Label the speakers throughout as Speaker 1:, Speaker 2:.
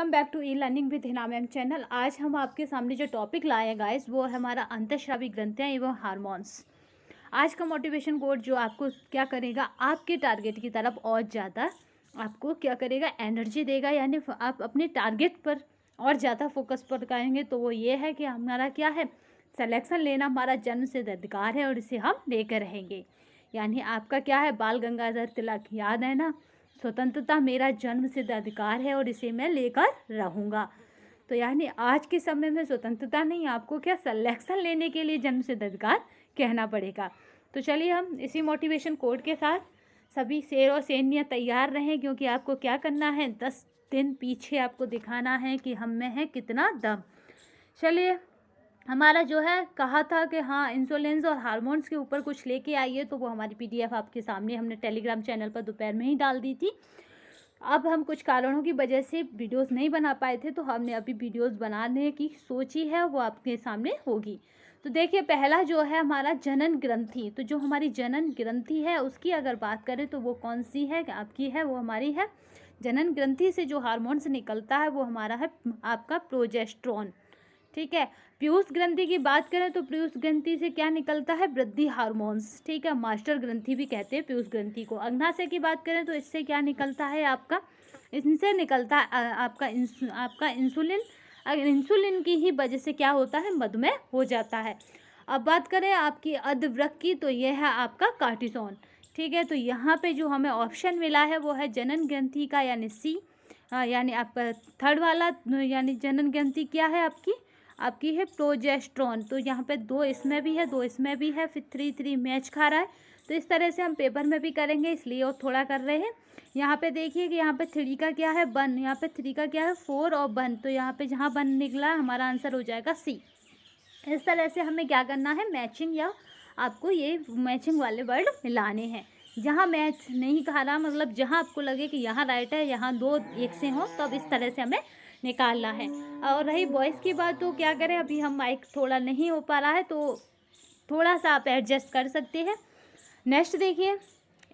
Speaker 1: Welcome back to e learning with Hina ma'am channel. आज हम आपके सामने जो टॉपिक लाए हैं गाइस वो है हमारा अंतःस्रावी ग्रंथियाँ एवं हार्मोन्स। आज का मोटिवेशन कोड जो आपको क्या करेगा, आपके टारगेट की तरफ और ज़्यादा आपको क्या करेगा, एनर्जी देगा। यानी आप अपने टारगेट पर और ज़्यादा फोकस पर करेंगे तो वो ये है कि हमारा क्या है, सिलेक्शन लेना हमारा जन्म सिद्ध अधिकार है और इसे हम लेकर रहेंगे। यानी आपका क्या है, बाल गंगाधर तिलक याद है ना, स्वतंत्रता मेरा जन्म सिद्ध अधिकार है और इसे मैं लेकर रहूँगा। तो यानी आज के समय में स्वतंत्रता नहीं, आपको क्या सिलेक्शन लेने के लिए जन्म सिद्ध अधिकार कहना पड़ेगा। तो चलिए हम इसी मोटिवेशन कोड के साथ सभी शेर और शेरनियाँ तैयार रहें, क्योंकि आपको क्या करना है, 10 दिन पीछे आपको दिखाना है कि हम में है कितना दम। चलिए, हमारा जो है कहा था कि हाँ इंसुलिन और हार्मोन्स के ऊपर कुछ लेके आइए, तो वो हमारी पीडीएफ आपके सामने हमने टेलीग्राम चैनल पर दोपहर में ही डाल दी थी। अब हम कुछ कारणों की वजह से वीडियोस नहीं बना पाए थे, तो हमने अभी वीडियोस बनाने की सोची है, वो आपके सामने होगी। तो देखिए, पहला जो है हमारा जनन ग्रंथि। तो जो हमारी जनन ग्रंथि है उसकी अगर बात करें तो वो कौन सी है, आपकी है, वो हमारी है जनन ग्रंथि से जो हार्मोन्स निकलता है वो हमारा है आपका प्रोजेस्टेरोन। ठीक है। पीयूष ग्रंथि की बात करें तो पीयूष ग्रंथि से क्या निकलता है, वृद्धि हार्मोन्स। ठीक है, मास्टर ग्रंथि भी कहते हैं पीयूष ग्रंथि को। अग्नाशय की बात करें तो इससे क्या निकलता है आपका, इनसे निकलता है आपका इंसुलिन। अगर इंसुलिन की ही वजह से क्या होता है, मधुमेह हो जाता है। अब बात करें आपकी अधवृक्क की, तो यह है आपका कार्टिसोन। ठीक है, तो यहाँ पे जो हमें ऑप्शन मिला है वो है जनन ग्रंथि का, यानी सी। यानी आपका थर्ड वाला, यानी जनन ग्रंथि क्या है आपकी है प्रोजेस्टेरोन। तो यहाँ पे 2 इसमें भी है, 2 इसमें भी है, फिर 3 मैच खा रहा है। तो इस तरह से हम पेपर में भी करेंगे, इसलिए और थोड़ा कर रहे हैं। यहाँ पे देखिए कि यहाँ पे 3 का क्या है, 1, यहाँ पे 3 का क्या है, 4 और 1। तो यहाँ पे जहाँ 1 निकला हमारा आंसर हो जाएगा सी। इस तरह से हमें क्या करना है, मैचिंग, या आपको ये मैचिंग वाले वर्ड मिलाने हैं। जहाँ मैच नहीं कहा रहा, मतलब जहाँ आपको लगे कि यहाँ राइट है, यहाँ 2 एक से हो, तो अब इस तरह से हमें निकालना है। और रही वॉइस की बात, तो क्या करें, अभी हम माइक थोड़ा नहीं हो पा रहा है, तो थोड़ा सा आप एडजस्ट कर सकते हैं। नेक्स्ट देखिए,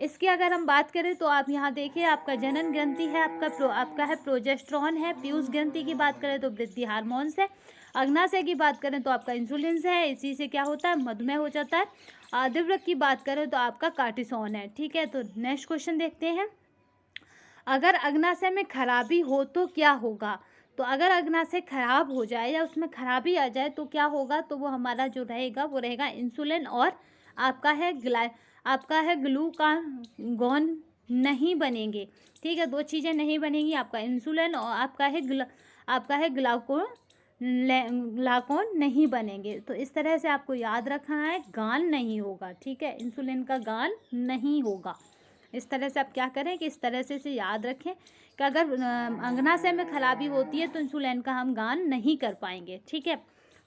Speaker 1: इसकी अगर हम बात करें तो आप यहाँ देखिए, आपका जनन ग्रंथि है, आपका है प्रोजेस्टेरोन है। पीयूष ग्रंथि की बात करें तो वृद्धि हार्मोन्स है। अग्नाशय की बात करें तो आपका इंसुलिन है, इसी से क्या होता है, मधुमेह हो जाता है। अधवृक्क की बात करें तो आपका कार्टिसोन है। ठीक है, तो नेक्स्ट क्वेश्चन देखते हैं। अगर अग्नाशय में खराबी हो तो क्या होगा। तो अगर अग्नाशय खराब हो जाए या उसमें खराबी आ जाए तो क्या होगा, तो वो हमारा जो रहेगा वो रहेगा इंसुलिन और आपका है ग्लूकागॉन नहीं बनेंगे। ठीक है, 2 चीज़ें नहीं बनेंगी, आपका इंसुलिन और आपका है ग्लाकोन नहीं बनेंगे। तो इस तरह से आपको याद रखना है, गान नहीं होगा। ठीक है, इंसुलिन का गान नहीं होगा। इस तरह से आप क्या करें कि इस तरह से याद रखें कि अगर अग्नाशय में खराबी होती है तो इंसुलिन का हम गान नहीं कर पाएंगे। ठीक है,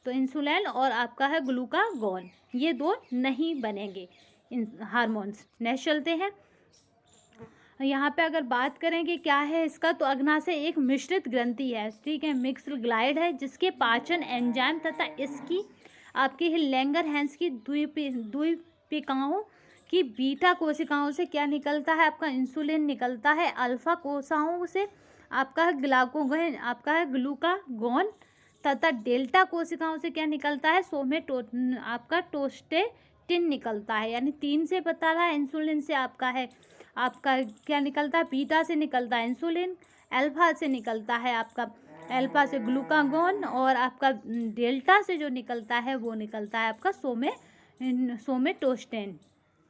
Speaker 1: तो इंसुलिन और आपका है ग्लूकागॉन, ये 2 नहीं बनेंगे हार्मोन्स। नेक्स्ट चलते हैं। यहाँ पे अगर बात करें कि क्या है इसका, तो अग्नाशय एक मिश्रित ग्रंथि है। ठीक है, मिक्स्ड ग्लाइड है, जिसके पाचन एंजाइम तथा इसकी आपकी लैंगरहैंस की द्वीपिकाओं की बीटा कोशिकाओं से क्या निकलता है, आपका इंसुलिन निकलता है। अल्फा कोशिकाओं से आपका है ग्लूकागॉन तथा डेल्टा कोशिकाओं से क्या निकलता है, आपका टोस्टेटिन निकलता है। यानी 3 से बता रहा है, इंसुलिन से आपका क्या निकलता है, बीटा से निकलता है इंसुलिन, अल्फा से निकलता है अल्फा से ग्लूकागॉन, और आपका डेल्टा से जो निकलता है वो निकलता है आपका सोमेटोस्टेन।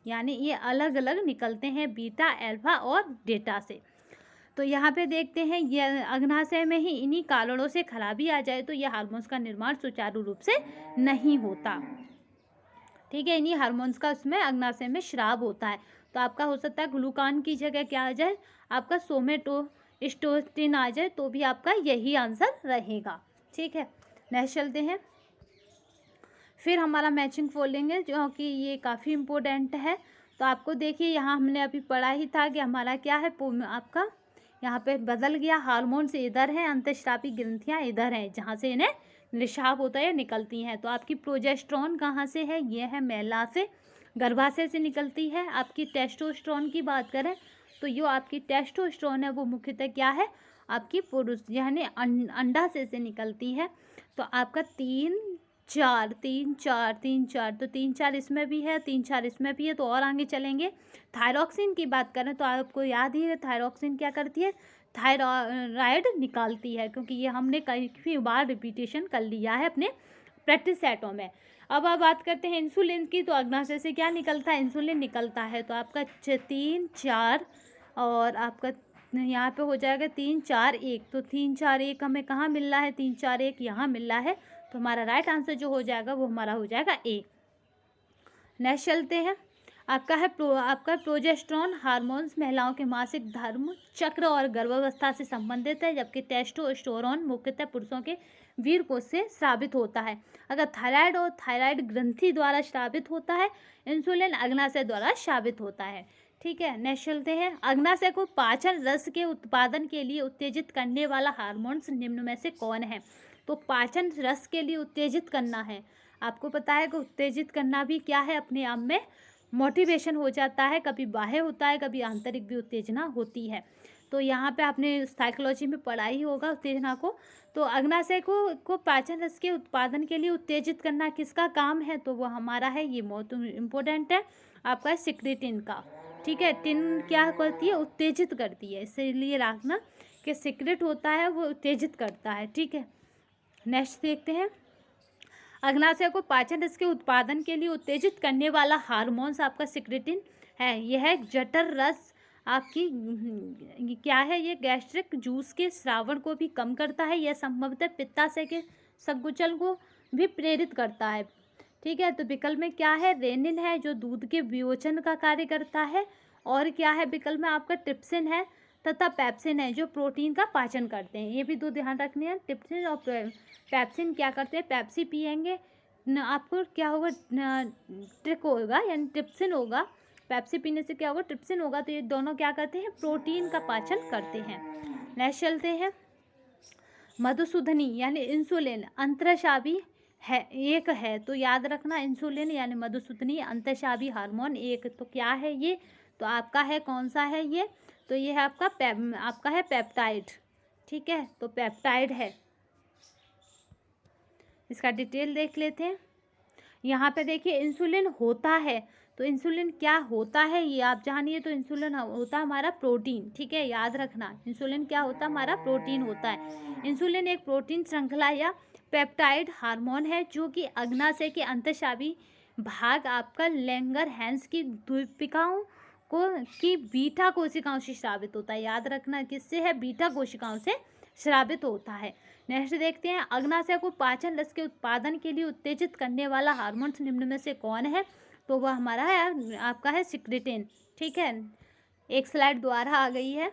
Speaker 1: यानी ये अलग अलग निकलते हैं, बीटा, अल्फा और डेटा से। तो यहाँ पे देखते हैं, ये अग्नाशय में ही इन्हीं कारणों से खराबी आ जाए तो ये हार्मोन्स का निर्माण सुचारू रूप से नहीं होता। ठीक है, इन्हीं हार्मोन्स का उसमें अग्नाशय में स्राव होता है। तो आपका हो सकता है ग्लूकान की जगह क्या आ जाए, आपका सोमेटोस्टेटिन आ जाए, तो भी आपका यही आंसर रहेगा। ठीक है, नेक्स्ट चलते हैं। फिर हमारा मैचिंग फोल्डिंग जो कि ये काफ़ी इम्पोर्टेंट है। तो आपको देखिए, यहाँ हमने अभी पढ़ा ही था कि हमारा क्या है, आपका यहाँ पे बदल गया, हार्मोन्स इधर हैं, अंतःस्रावी ग्रंथियाँ इधर हैं, जहाँ से इन्हें निशाब होता है, निकलती हैं। तो आपकी प्रोजेस्टेरोन कहाँ से है, ये है महिला से, गर्भाशय से निकलती है। आपकी टेस्टोस्टेरोन की बात करें तो जो आपकी टेस्टोस्टेरोन है वो मुख्यतः क्या है, आपकी पुरुष यानी अंडाशय से निकलती है। तो आपका 3 4 3 4 3 4, तो 3 4 इसमें भी है, 3 4 इसमें भी है। तो और आगे चलेंगे। थायरॉक्सिन की बात करें तो आपको याद ही है थायरॉक्सिन क्या करती है, थायराइड निकालती है, क्योंकि ये हमने कई बार रिपीटेशन कर लिया है अपने प्रैक्टिस सेटों में। अब आप बात करते हैं इंसुलिन की। तो अग्नाशय से क्या निकलता है, इंसुलिन निकलता है। तो आपका 3 4 और आपका यहाँ पे हो जाएगा 3 4 1। तो 3 4 1 हमें कहाँ मिल रहा है, 3 4 1 यहाँ मिल रहा है। तो हमारा राइट आंसर जो हो जाएगा वो हमारा हो जाएगा ए। नेक्स्ट चलते हैं। आपका प्रोजेस्टेरोन हार्मोन्स महिलाओं के मासिक धर्म चक्र और गर्भावस्था से संबंधित है, जबकि टेस्टोस्टेरोन मुख्यतः पुरुषों के वीर्य से स्रावित होता है। अगर थायराइड और थायराइड ग्रंथि द्वारा स्रावित होता है, इंसुलिन अग्नाशय द्वारा स्रावित होता है। ठीक है, नेक्स्ट चलते हैं। अग्नाशय को पाचन रस के उत्पादन के लिए उत्तेजित करने वाला हार्मोन्स निम्न में से कौन है। तो पाचन रस के लिए उत्तेजित करना है, आपको पता है कि उत्तेजित करना भी क्या है, अपने आप में मोटिवेशन हो जाता है। कभी बाह्य होता है, कभी आंतरिक भी उत्तेजना होती है। तो यहाँ पे आपने साइकोलॉजी में पढ़ा ही होगा उत्तेजना को। तो अग्नाशय को पाचन रस के उत्पादन के लिए उत्तेजित करना किसका काम है, तो वो हमारा है, ये बहुत इम्पोर्टेंट है, आपका सिक्रेटिन का। ठीक है, टिन क्या करती है, उत्तेजित करती है, इसीलिए रखना कि सिक्रेट होता है वो उत्तेजित करता है। ठीक है, नेक्स्ट देखते हैं। अग्नाशय को पाचन रस के उत्पादन के लिए उत्तेजित करने वाला हार्मोन्स आपका सिक्रेटिन है। यह जठर रस आपकी क्या है, ये गैस्ट्रिक जूस के स्रावण को भी कम करता है। यह संभवतः पित्ताशय के संकुचन को भी प्रेरित करता है। ठीक है, तो विकल्प में क्या है, रेनिन है जो दूध के वियोजन का कार्य करता है, और क्या है विकल्प में आपका ट्रिप्सिन है तथा पेप्सिन है जो प्रोटीन का पाचन करते हैं। ये भी दो ध्यान रखने हैं, ट्रिप्सिन और पेप्सिन क्या करते हैं, पेप्सी पियेंगे आपको क्या होगा, ट्रिक होगा यानी ट्रिप्सिन होगा, पेप्सी पीने से क्या होगा, ट्रिप्सिन होगा। तो ये दोनों क्या करते हैं, प्रोटीन का पाचन करते हैं। नेक्स्ट चलते हैं। मधुसूदनी यानी इंसुलिन अंतःस्रावी है, एक है, तो याद रखना इंसुलिन यानी मधुसूदनी अंतःस्रावी हार्मोन एक। तो क्या है ये, तो आपका है कौन सा है ये, तो ये है आपका है पेप्टाइड। ठीक है, तो पेप्टाइड है, इसका डिटेल देख लेते हैं। यहाँ पे देखिए इंसुलिन होता है, तो इंसुलिन क्या होता है ये आप जानिए। तो इंसुलिन होता है हमारा प्रोटीन। ठीक है, याद रखना इंसुलिन क्या होता है, हमारा प्रोटीन होता है। इंसुलिन एक प्रोटीन श्रृंखला या पेप्टाइड हार्मोन है जो कि अग्नाशय के अंतःस्रावी भाग आपका लैंगरहैंस की द्वीपिकाओं की बीटा कोशिकाओं से स्रावित होता है। याद रखना किससे है, बीटा कोशिकाओं से स्रावित होता है। नेक्स्ट देखते हैं। अग्नाशय को पाचन रस के उत्पादन के लिए उत्तेजित करने वाला हार्मोन निम्न में से कौन है, तो वह हमारा है आपका है सिक्रेटिन। ठीक है, एक स्लाइड द्वारा आ गई है,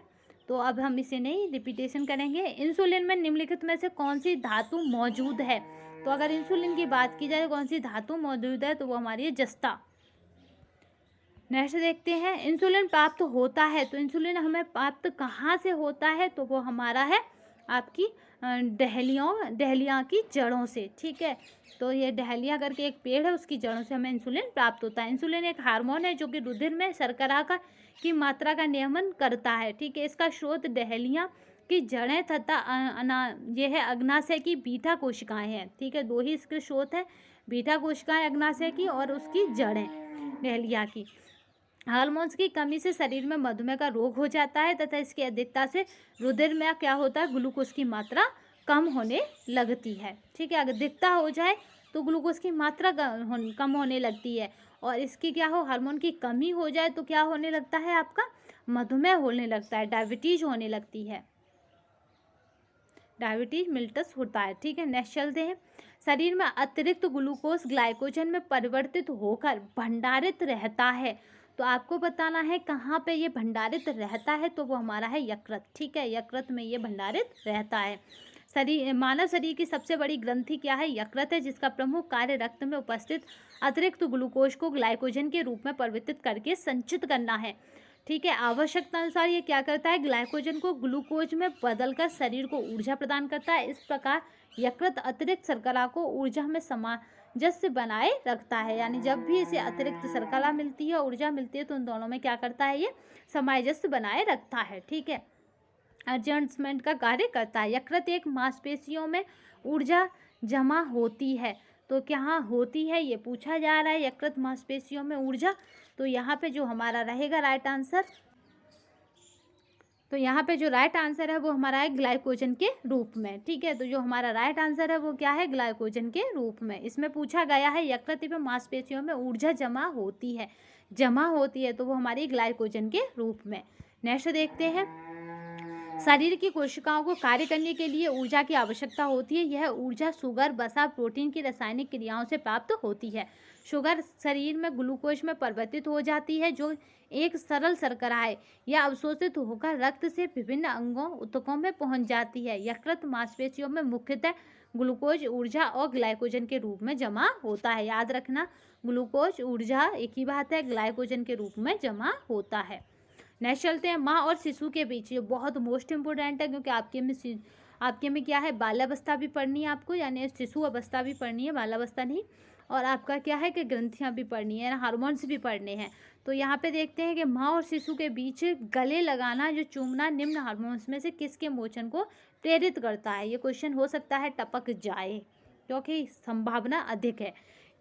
Speaker 1: तो अब हम इसे नहीं रिपीटेशन करेंगे। इंसुलिन में निम्नलिखित में से कौन सी धातु मौजूद है, तो अगर इंसुलिन की बात की जाए कौन सी धातु मौजूद है, तो वो हमारी है जस्ता। नेक्स्ट देखते हैं। इंसुलिन प्राप्त होता है, तो इंसुलिन हमें प्राप्त कहाँ से होता है, तो वो हमारा है आपकी डहलिया की जड़ों से। ठीक है, तो ये डहलिया करके एक पेड़ है, उसकी जड़ों से हमें इंसुलिन प्राप्त होता है। इंसुलिन एक हार्मोन है जो कि रुधिर में शर्करा की मात्रा का नियमन करता है। ठीक है, इसका स्रोत डहलिया की जड़ें तथा ये है अग्नाशय की बीटा कोशिकाएं हैं। ठीक है, दो ही इसके स्रोत है, बीटा कोशिकाएं अग्नाशय की और उसकी जड़ें डहलिया की। हार्मोन्स की कमी से शरीर में मधुमेह का रोग हो जाता है तथा इसकी अधिकता से रुधिर में क्या होता है, ग्लूकोज की मात्रा कम होने लगती है। ठीक है, अगर अधिकता हो जाए तो ग्लूकोज की मात्रा कम होने लगती है, और इसकी क्या हो, हार्मोन की कमी हो जाए तो क्या होने लगता है, आपका मधुमेह होने लगता है, डायबिटीज होने लगती है, डायबिटीज मिल्टस होता है। ठीक है, नेक्स्ट चलते हैं। शरीर में अतिरिक्त ग्लूकोज ग्लाइकोजन में परिवर्तित होकर भंडारित रहता है, तो आपको बताना है कहाँ पे ये भंडारित रहता है, तो वो हमारा है यकृत। ठीक है, यकृत में ये भंडारित रहता है। मानव शरीर की सबसे बड़ी ग्रंथि क्या है, यकृत है, जिसका प्रमुख कार्य रक्त में उपस्थित अतिरिक्त ग्लूकोज को ग्लाइकोजन के रूप में परिवर्तित करके संचित करना है। ठीक है, आवश्यकता अनुसार ये क्या करता है, ग्लाइकोजन को ग्लूकोज में बदलकर शरीर को ऊर्जा प्रदान करता है। इस प्रकार यकृत अतिरिक्त शर्करा को ऊर्जा में सामंजस्य बनाए रखता है, यानी जब भी इसे अतिरिक्त शर्करा मिलती है, ऊर्जा मिलती है, तो उन दोनों में क्या करता है, ये सामंजस्य बनाए रखता है। ठीक है, एडजस्टमेंट का कार्य करता है। यकृत एक मांसपेशियों में ऊर्जा जमा होती है, तो क्या होती है ये पूछा जा रहा है, यकृत मांसपेशियों में ऊर्जा। तो यहाँ पे जो हमारा रहेगा राइट आंसर, तो यहाँ पे जो राइट आंसर है वो हमारा है ग्लाइकोजन के रूप में। ठीक है, तो जो हमारा राइट आंसर है वो क्या है, ग्लाइकोजन के रूप में। इसमें पूछा गया है यकृत एवं मांसपेशियों में ऊर्जा जमा होती है, तो वो हमारी ग्लाइकोजन के रूप में। नेक्स्ट देखते हैं, शरीर की कोशिकाओं को कार्य करने के लिए ऊर्जा की आवश्यकता होती है। यह ऊर्जा शुगर, वसा, प्रोटीन की रासायनिक क्रियाओं से प्राप्त होती है। शुगर शरीर में ग्लूकोज में परिवर्तित हो जाती है, जो एक सरल शर्करा है। यह अवशोषित होकर रक्त से विभिन्न अंगों ऊतकों में पहुंच जाती है। यकृत मांसपेशियों में मुख्यतः ग्लूकोज ऊर्जा और ग्लाइकोजन के रूप में जमा होता है। याद रखना, ग्लूकोज ऊर्जा एक ही बात है, ग्लाइकोजन के रूप में जमा होता है। नेक्स्ट चलते हैं, माँ और शिशु के बीच। ये बहुत मोस्ट इंपोर्टेंट है, क्योंकि आपके में क्या है, बाल्यावस्था भी पढ़नी है आपको, यानी शिशु अवस्था भी पढ़नी है, बाल्यावस्था नहीं। और आपका क्या है कि ग्रंथियाँ भी पढ़नी है, हार्मोन्स भी पढ़ने हैं। तो यहाँ पे देखते हैं कि माँ और शिशु के बीच गले लगाना, जो चूमना, निम्न हार्मोन्स में से किसके मोचन को प्रेरित करता है। ये क्वेश्चन हो सकता है टपक जाए, क्योंकि संभावना अधिक है।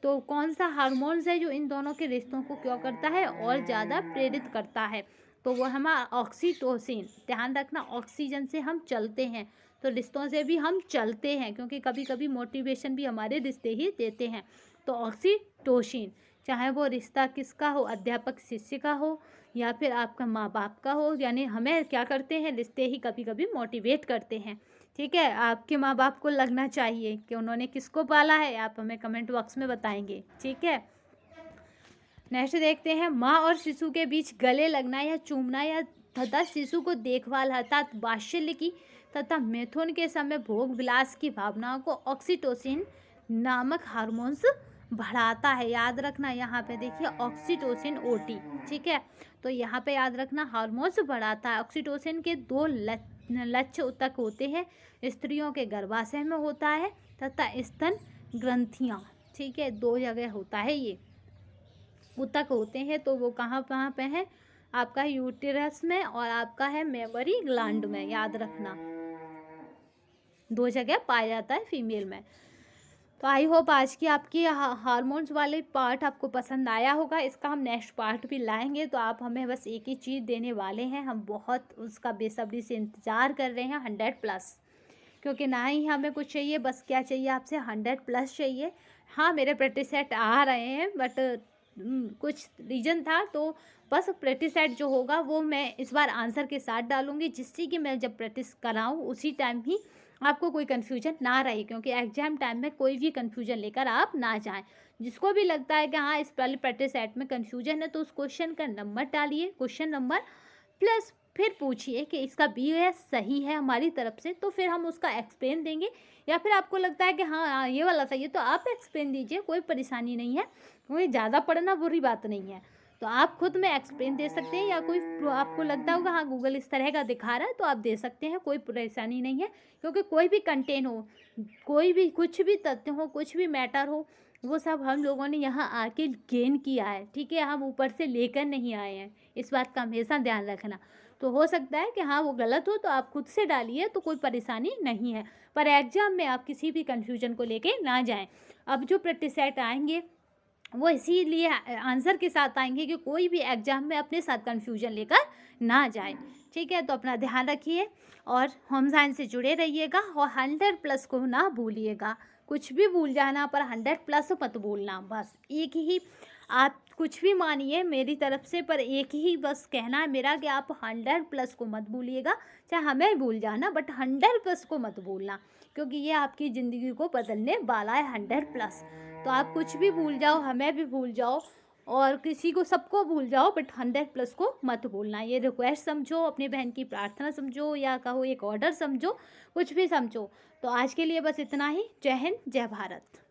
Speaker 1: तो कौन सा हार्मोन्स है जो इन दोनों के रिश्तों को क्या करता है, और ज़्यादा प्रेरित करता है। तो वो हमारा ऑक्सीटोसिन। ध्यान रखना, ऑक्सीजन से हम चलते हैं, तो रिश्तों से भी हम चलते हैं, क्योंकि कभी कभी मोटिवेशन भी हमारे रिश्ते ही देते हैं। तो ऑक्सीटोसिन, चाहे वो रिश्ता किसका हो, अध्यापक शिष्य का हो या फिर आपका माँ बाप का हो, यानी हमें क्या करते हैं, रिश्ते ही कभी कभी मोटिवेट करते हैं। ठीक है, आपके माँ बाप को लगना चाहिए कि उन्होंने किसको पाला है, आप हमें कमेंट बॉक्स में बताएंगे। ठीक है, नेक्स्ट देखते हैं, माँ और शिशु के बीच गले लगना या चूमना या तथा शिशु को देखभाल अर्थात वात्सल्य की तथा मैथुन के समय भोग विलास की भावनाओं को ऑक्सीटोसिन नामक हार्मोन्स बढ़ाता है। याद रखना, यहाँ पे देखिए ऑक्सीटोसिन ओटी। ठीक है, तो यहाँ पे याद रखना हार्मोन्स बढ़ाता है। ऑक्सीटोसिन के दो लक्ष्य ऊतक होते हैं, स्त्रियों के गर्भाशय में होता है तथा स्तन ग्रंथियाँ। ठीक है, दो जगह होता है ये ऊतक होते हैं, तो वो कहाँ कहाँ पे है, आपका यूटेरस में और आपका है मेमोरी ग्लैंड में। याद रखना, दो जगह पाया जाता है फीमेल में। तो आई होप आज की आपकी हार्मोन्स वाले पार्ट आपको पसंद आया होगा। इसका हम नेक्स्ट पार्ट भी लाएंगे, तो आप हमें बस एक ही चीज़ देने वाले हैं, हम बहुत उसका बेसब्री से इंतज़ार कर रहे हैं, 100+। क्योंकि ना ही हमें कुछ चाहिए, बस क्या चाहिए आपसे, 100+ चाहिए। हाँ, मेरे प्रैक्टिस सेट आ रहे हैं, बट कुछ रीजन था, तो बस प्रैक्टिस सेट जो होगा वो मैं इस बार आंसर के साथ डालूंगी, जिससे कि मैं जब प्रैक्टिस कराऊँ उसी टाइम ही आपको कोई कन्फ्यूजन ना रहे, क्योंकि एग्जाम टाइम में कोई भी कन्फ्यूजन लेकर आप ना जाएं। जिसको भी लगता है कि हाँ इस पहले प्रैक्टिस सेट में कन्फ्यूजन है, तो उस क्वेश्चन का नंबर डालिए, क्वेश्चन नंबर प्लस फिर पूछिए कि इसका BS सही है हमारी तरफ से, तो फिर हम उसका एक्सप्लेन देंगे। या फिर आपको लगता है कि हाँ ये वाला सही है, तो आप एक्सप्लेन दीजिए, कोई परेशानी नहीं है, क्योंकि ज़्यादा पढ़ना बुरी बात नहीं है। तो आप खुद में एक्सप्लेन दे सकते हैं, या कोई आपको लगता होगा हाँ गूगल इस तरह का दिखा रहा है, तो आप दे सकते हैं, कोई परेशानी नहीं है। क्योंकि कोई भी कंटेंट हो, कोई भी कुछ भी तथ्य हो, कुछ भी मैटर हो, वो सब हम लोगों ने यहाँ आके गेन किया है। ठीक है, हम ऊपर से लेकर नहीं आए हैं, इस बात का हमेशा ध्यान रखना। तो हो सकता है कि हाँ वो गलत हो, तो आप खुद से डालिए, तो कोई परेशानी नहीं है। पर एग्जाम में आप किसी भी कन्फ्यूजन को लेके ना जाएं। अब जो प्रैक्टिस सेट आएंगे वो इसीलिए आंसर के साथ आएंगे कि कोई भी एग्जाम में अपने साथ कन्फ्यूजन लेकर ना जाए। ठीक है, तो अपना ध्यान रखिए और होम साइंस से जुड़े रहिएगा, और 100+ को ना भूलिएगा। कुछ भी भूल जाना, पर 100+ मत भूलना। बस एक ही, आप कुछ भी मानिए मेरी तरफ से, पर एक ही बस कहना है मेरा कि आप 100+ को मत भूलिएगा। चाहे हमें भूल जाना, बट 100+ को मत भूलना, क्योंकि ये आपकी ज़िंदगी को बदलने वाला है 100+। तो आप कुछ भी भूल जाओ, हमें भी भूल जाओ, और किसी को, सबको भूल जाओ, बट 100+ को मत भूलना। ये रिक्वेस्ट समझो, अपनी बहन की प्रार्थना समझो, या कहो एक ऑर्डर समझो, कुछ भी समझो। तो आज के लिए बस इतना ही। जय हिंद, जय भारत।